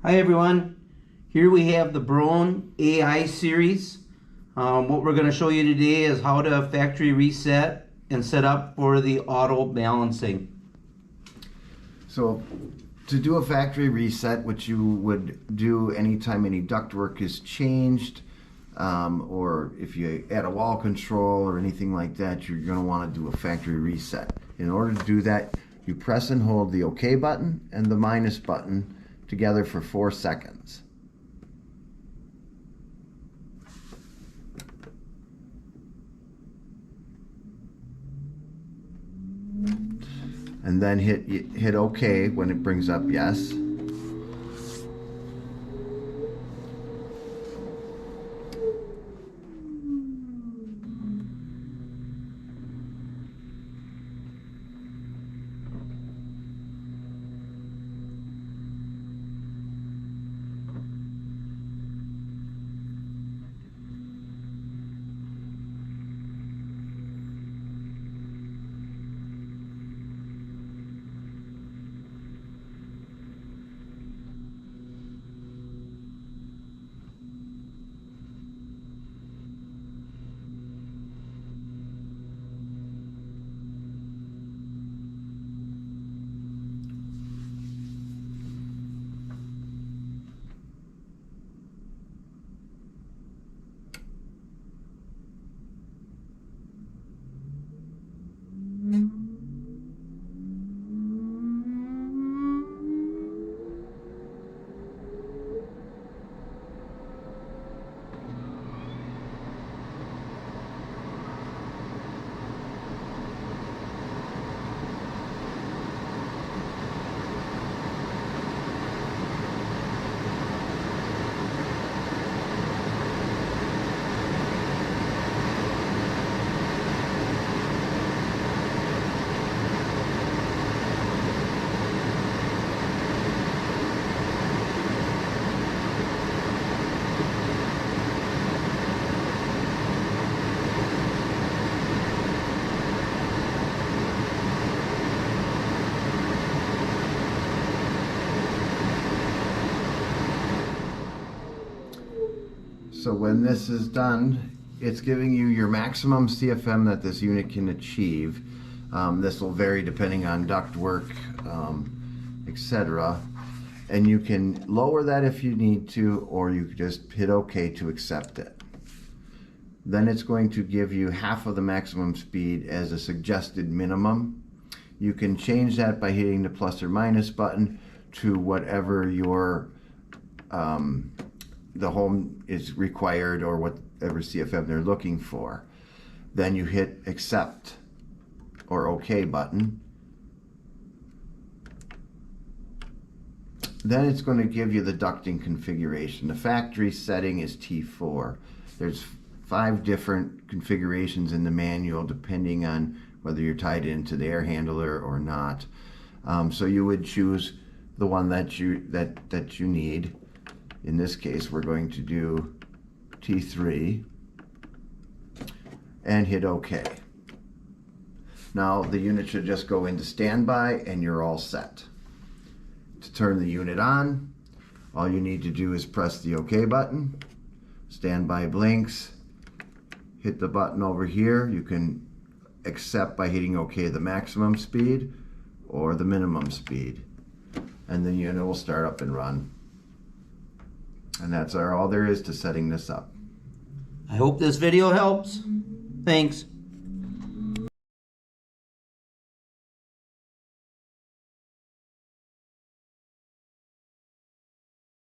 Hi everyone, here we have the Broan AI Series. What we're going to show you today is how to factory reset and set up for the auto balancing. So to do a factory reset, which you would do anytime any ductwork is changed, or if you add a wall control or anything like that, you're going to want to do a factory reset. In order to do that, you press and hold the OK button and the minus button together for 4 seconds. And then hit OK when it brings up yes. So when this is done, it's giving you your maximum CFM that this unit can achieve. This will vary depending on ductwork, etc. And you can lower that if you need to, or you can just hit OK to accept it. Then it's going to give you half of the maximum speed as a suggested minimum. You can change that by hitting the plus or minus button to whatever your the home is required or whatever CFM they're looking for. Then you hit accept or OK button. Then it's going to give you the ducting configuration. The factory setting is T4. There's 5 different configurations in the manual depending on whether you're tied into the air handler or not. So you would choose the one that you need. In this case, we're going to do T3 and hit OK. Now the unit should just go into standby and you're all set. To turn the unit on, all you need to do is press the OK button. Standby blinks. Hit the button over here. You can accept by hitting OK the maximum speed or the minimum speed. And the unit will start up and run. And that's all there is to setting this up. I hope this video helps. Thanks.